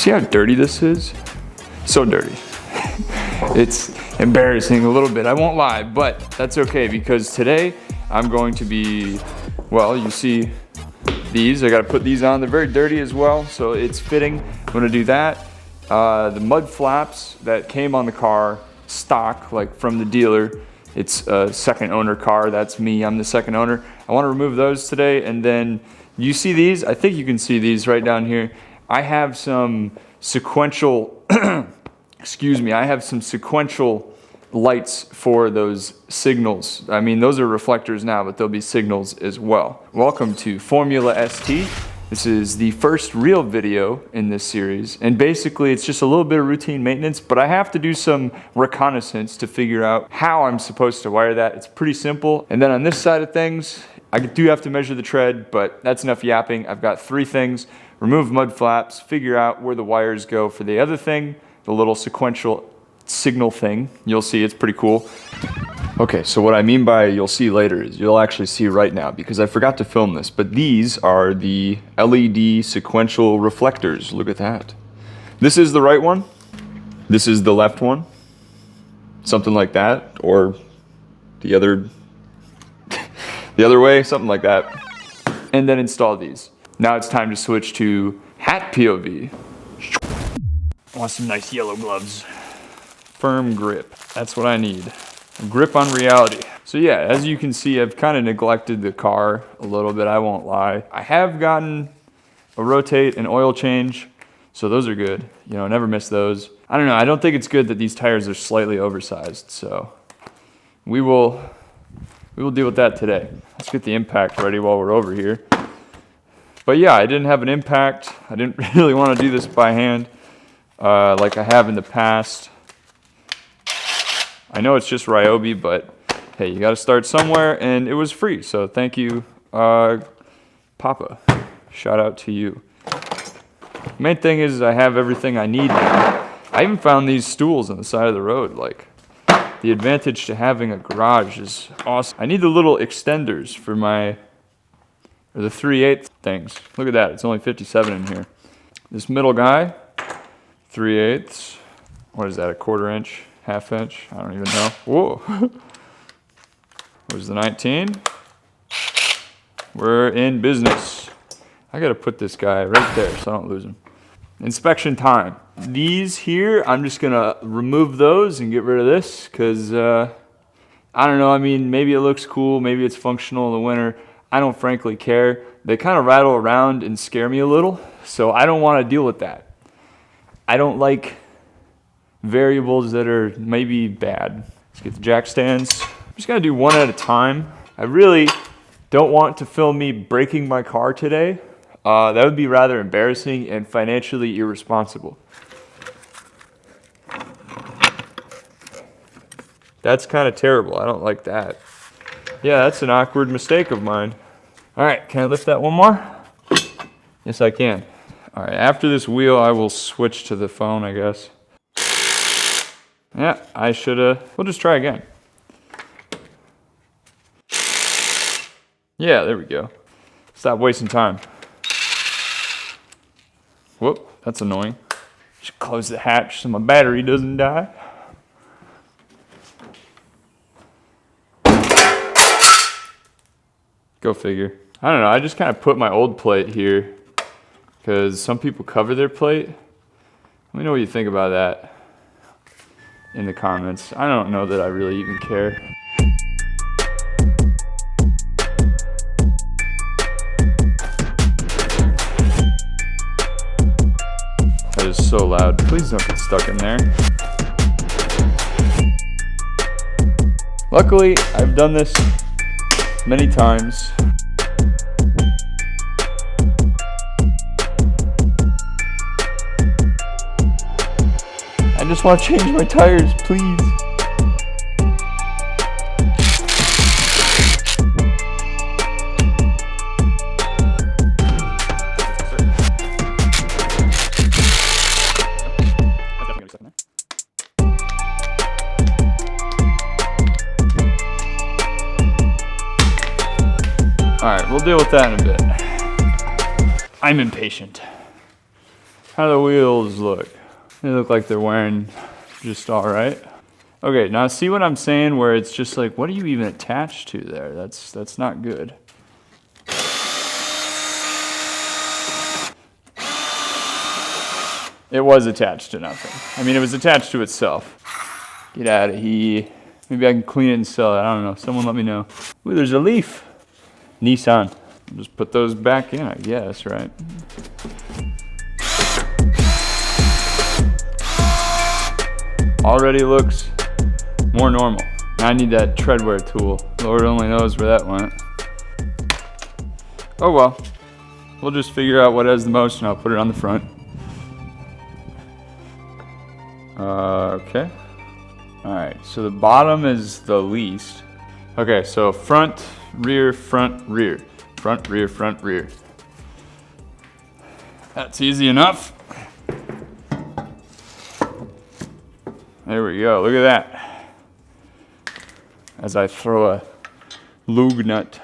See how dirty this is? So dirty. It's embarrassing a little bit, I won't lie, but that's okay because today I'm going to be, well, you see these, I gotta put these on. They're very dirty as well, so it's fitting. I'm gonna do that. The mud flaps that came on the car, stock, like from the dealer, it's a second owner car, that's me, I'm the second owner. I wanna remove those today, and then you see these? I think you can see these right down here. I have some sequential, excuse me, I have some sequential lights for those signals. I mean, those are reflectors now, but they'll be signals as well. Welcome to Formula ST. This is the first real video in this series, and basically it's just a little bit of routine maintenance, but I have to do some reconnaissance to figure out how I'm supposed to wire that. It's pretty simple. And then on this side of things, I do have to measure the tread, but that's enough yapping. I've got 3 things: remove mud flaps, figure out where the wires go for the other thing, the little sequential signal thing. You'll see, it's pretty cool. Okay, so what I mean by you'll see later is you'll actually see right now, because I forgot to film this, but these are the LED sequential reflectors. Look at that. This is the right one. This is the left one. Something like that, or the other way, something like that. And then install these. Now it's time to switch to hat POV. I want some nice yellow gloves. Firm grip, that's what I need. A grip on reality. So yeah, as you can see, I've kind of neglected the car a little bit, I won't lie. I have gotten a rotate and oil change, so those are good. You know, never miss those. I don't know, I don't think it's good that these tires are slightly oversized, so we will deal with that today. Let's get the impact ready while we're over here. But yeah, I didn't have an impact. I didn't really want to do this by hand like I have in the past. I know it's just Ryobi, but hey, you got to start somewhere, and it was free, so thank you, Papa. Shout out to you. Main thing is I have everything I need now. I even found these stools on the side of the road. Like, the advantage to having a garage is awesome. I need the little extenders for my, or the 3/8 things. Look at that, it's only 57 in here. This middle guy, 3/8. What is that, a 1/4 inch? Half inch? I don't even know. Whoa. Where's the 19? We're in business. I gotta put this guy right there so I don't lose him. Inspection time. These here, I'm just gonna remove those and get rid of this because, I don't know, I mean, maybe it looks cool, maybe it's functional in the winter. I don't frankly care. They kind of rattle around and scare me a little, so I don't wanna deal with that. I don't like variables that are maybe bad. Let's get the jack stands. I'm just gonna do one at a time. I really don't want to film me breaking my car today. That would be rather embarrassing and financially irresponsible. That's kind of terrible. I don't like that. Yeah, that's an awkward mistake of mine. All right, can I lift that one more? Yes, I can. All right, after this wheel, I will switch to the phone, I guess. Yeah, I should we'll just try again. Yeah, there we go. Stop wasting time. Whoop, that's annoying. Should close the hatch so my battery doesn't die. Go figure. I don't know, I just kind of put my old plate here because some people cover their plate. Let me know what you think about that in the comments. I don't know that I really even care. That is so loud. Please don't get stuck in there. Luckily, I've done this many times. I just want to change my tires, please. All right, we'll deal with that in a bit. I'm impatient. How do the wheels look? They look like they're wearing just all right. Okay, now see what I'm saying where it's just like, what are you even attached to there? That's not good. It was attached to nothing. I mean, it was attached to itself. Get out of here. Maybe I can clean it and sell it. I don't know. Someone let me know. Ooh, there's a leaf. Nissan. I'll just put those back in, I guess, right? Already looks more normal. Now I need that treadwear tool. Lord only knows where that went. Oh well. We'll just figure out what has the most and I'll put it on the front. Okay. Alright, so the bottom is the least. Okay, so front, rear, front, rear. Front, rear, front, rear. That's easy enough. There we go, look at that. As I throw a lugnut.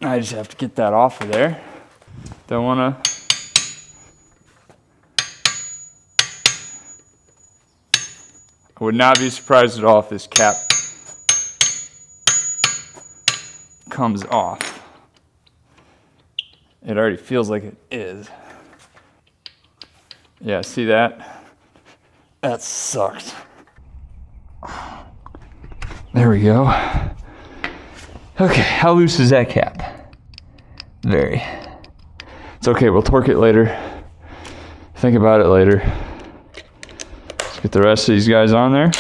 I just have to get that off of there. Don't wanna. I would not be surprised at all if this cap comes off. It already feels like it is. Yeah, see that? That sucked. There we go. Okay, how loose is that cap? Very. It's okay, we'll torque it later. Think about it later. Let's get the rest of these guys on there.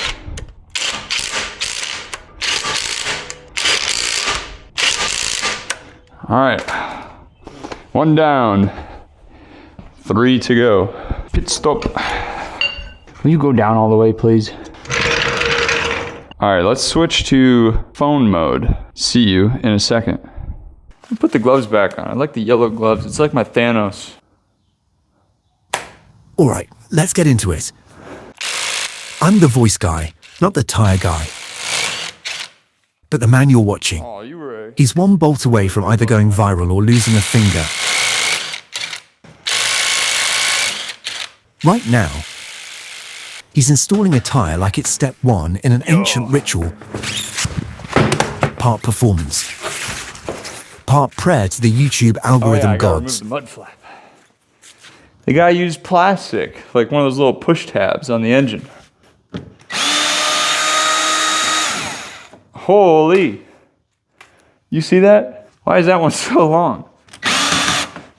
All right, 1 down, 3 to go. Pit stop. Will you go down all the way, please? All right, let's switch to phone mode. See you in a second. I'll put the gloves back on. I like the yellow gloves. It's like my Thanos. All right, let's get into it. I'm the voice guy, not the tire guy. But the man you're watching, Oh, you were. he's one bolt away from either going viral or losing a finger. Right now, he's installing a tire like it's step 1 in an ancient ritual. Part performance. Part prayer to the YouTube algorithm I gotta gods. remove the mud flap. The guy used plastic, like one of those little push tabs on the engine. Holy. You see that? Why is that one so long?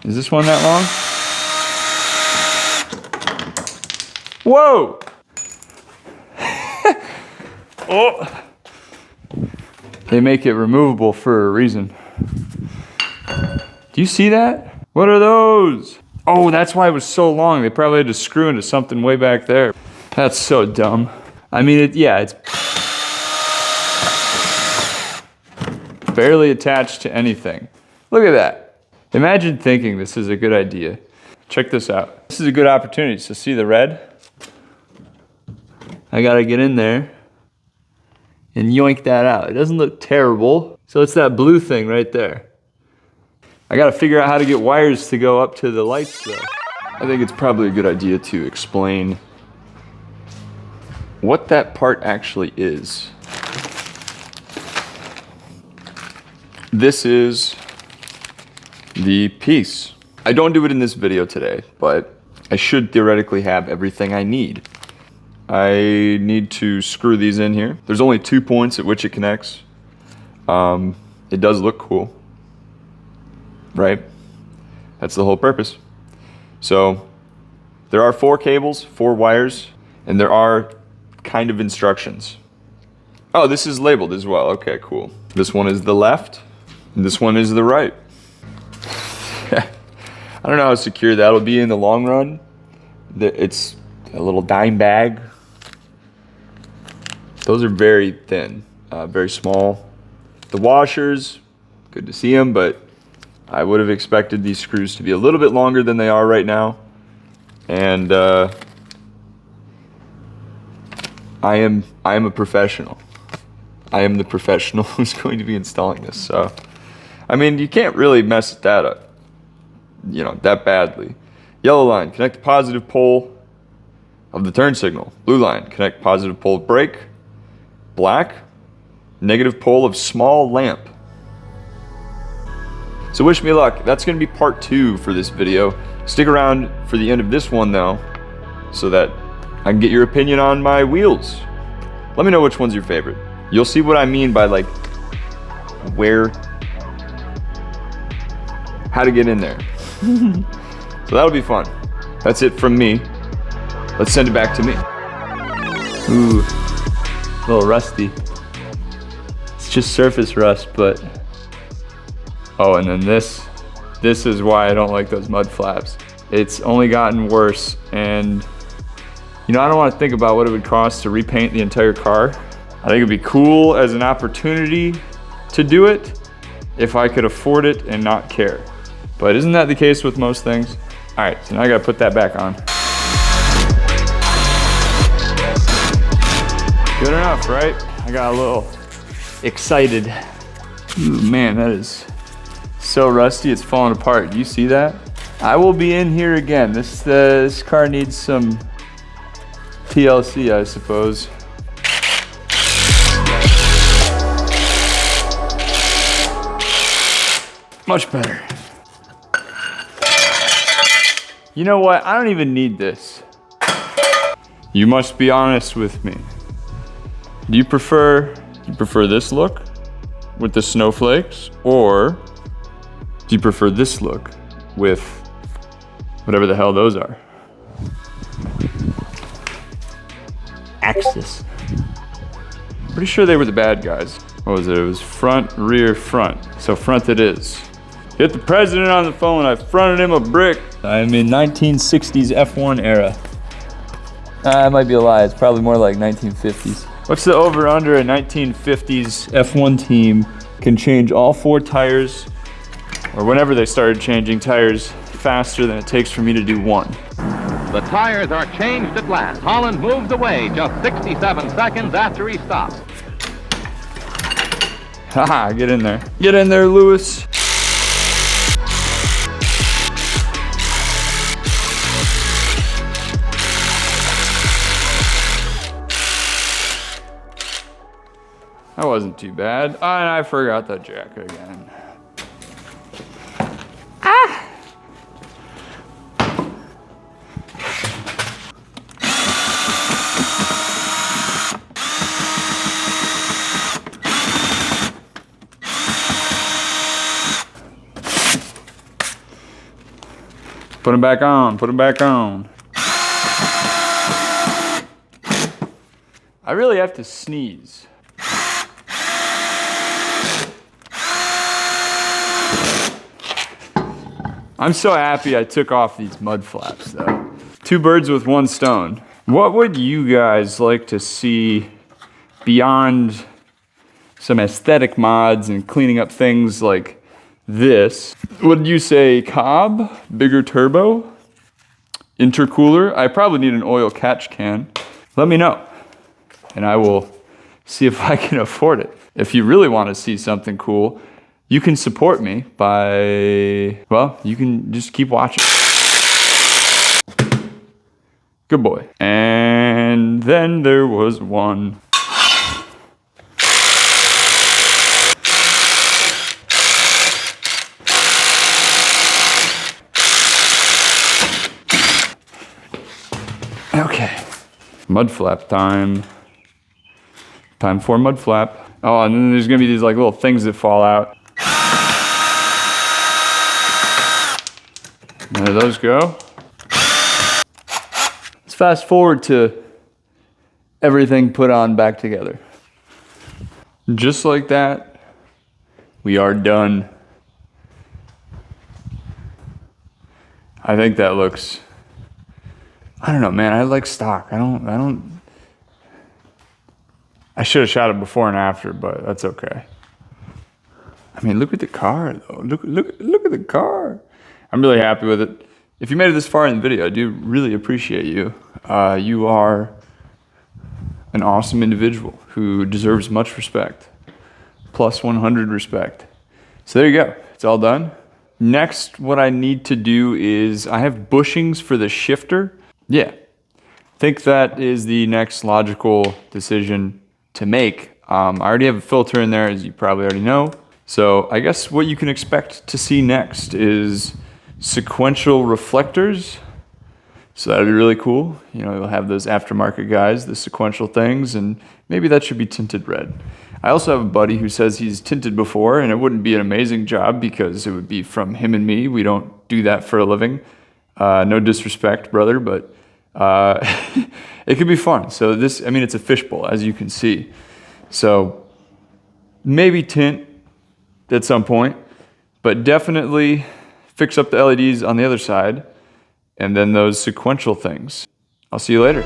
Is this one that long? Whoa! Oh! They make it removable for a reason. Do you see that? What are those? Oh, that's why it was so long. They probably had to screw into something way back there. That's so dumb. I mean, it's barely attached to anything. Look at that. Imagine thinking this is a good idea. Check this out. This is a good opportunity. So see the red? I gotta get in there and yoink that out. It doesn't look terrible. So it's that blue thing right there. I gotta figure out how to get wires to go up to the lights though. I think it's probably a good idea to explain what that part actually is. This is the piece. I don't do it in this video today, but I should theoretically have everything I need. I need to screw these in here. There's only 2 points at which it connects. It does look cool, right? That's the whole purpose. So there are 4 cables, 4 wires, and there are kind of instructions. Oh, this is labeled as well. Okay, cool. This one is the left, and this one is the right. I don't know how secure that'll be in the long run. It's a little dime bag. Those are very thin, very small. The washers, good to see them, but I would have expected these screws to be a little bit longer than they are right now. And I am a professional. I am the professional who's going to be installing this. So, I mean, you can't really mess that up, you know, that badly. Yellow line, connect the positive pole of the turn signal. Blue line, connect positive pole of brake. Black, negative pole of small lamp. So wish me luck. That's going to be part 2 for this video. Stick around for the end of this one though, so that I can get your opinion on my wheels. Let me know which one's your favorite. You'll see what I mean by like how to get in there. So that'll be fun. That's it from me. Let's send it back to me. Ooh, a little rusty. It's just surface rust, but oh, and then this is why I don't like those mud flaps. It's only gotten worse, and you know, I don't want to think about what it would cost to repaint the entire car. I think it'd be cool as an opportunity to do it if I could afford it and not care. But isn't that the case with most things? All right, so now I gotta put that back on. Good enough, right? I got a little excited. Ooh, man, that is so rusty, it's falling apart. Do you see that? I will be in here again. This car needs some TLC, I suppose. Much better. You know what? I don't even need this. You must be honest with me. Do you prefer this look with the snowflakes, or do you prefer this look with whatever the hell those are? Axis. Pretty sure they were the bad guys. What was it? It was front, rear, front. So front it is. Get the president on the phone. I fronted him a brick. I'm in 1960s F1 era. It might be a lie. It's probably more like 1950s. What's the over-under? A 1950s F1 team can change all 4 tires, or whenever they started changing tires, faster than it takes for me to do 1. The tires are changed at last. Holland moves away just 67 seconds after he stops. Haha, get in there. Get in there, Lewis. That wasn't too bad. Oh, and I forgot the jack again. Ah! Put them back on, put them back on. I really have to sneeze. I'm so happy I took off these mud flaps though. 2 birds with 1 stone. What would you guys like to see beyond some aesthetic mods and cleaning up things like this? Would you say Cobb, bigger turbo, intercooler? I probably need an oil catch can. Let me know and I will see if I can afford it. If you really want to see something cool, you can support me by, well, you can just keep watching. Good boy. And then there was one. Okay. Mud flap time. Time for mud flap. Oh, and then there's gonna be these like little things that fall out. There those go. Let's fast forward to everything put on back together. Just like that, we are done. I think that looks, I don't know, man, I like stock. I should have shot it before and after, but that's okay. I mean, look at the car though. Look at the car. I'm really happy with it. If you made it this far in the video, I do really appreciate you. You are an awesome individual who deserves much respect. Plus 100 respect. So there you go, it's all done. Next, what I need to do is, I have bushings for the shifter. Yeah, I think that is the next logical decision to make. I already have a filter in there, as you probably already know. So I guess what you can expect to see next is sequential reflectors. So that'd be really cool. You know, you'll have those aftermarket guys, the sequential things, and maybe that should be tinted red. I also have a buddy who says he's tinted before, and it wouldn't be an amazing job because it would be from him and me. We don't do that for a living. No disrespect, brother, but it could be fun. So this, I mean, it's a fishbowl, as you can see. So maybe tint at some point, but definitely fix up the LEDs on the other side, and then those sequential things. I'll see you later.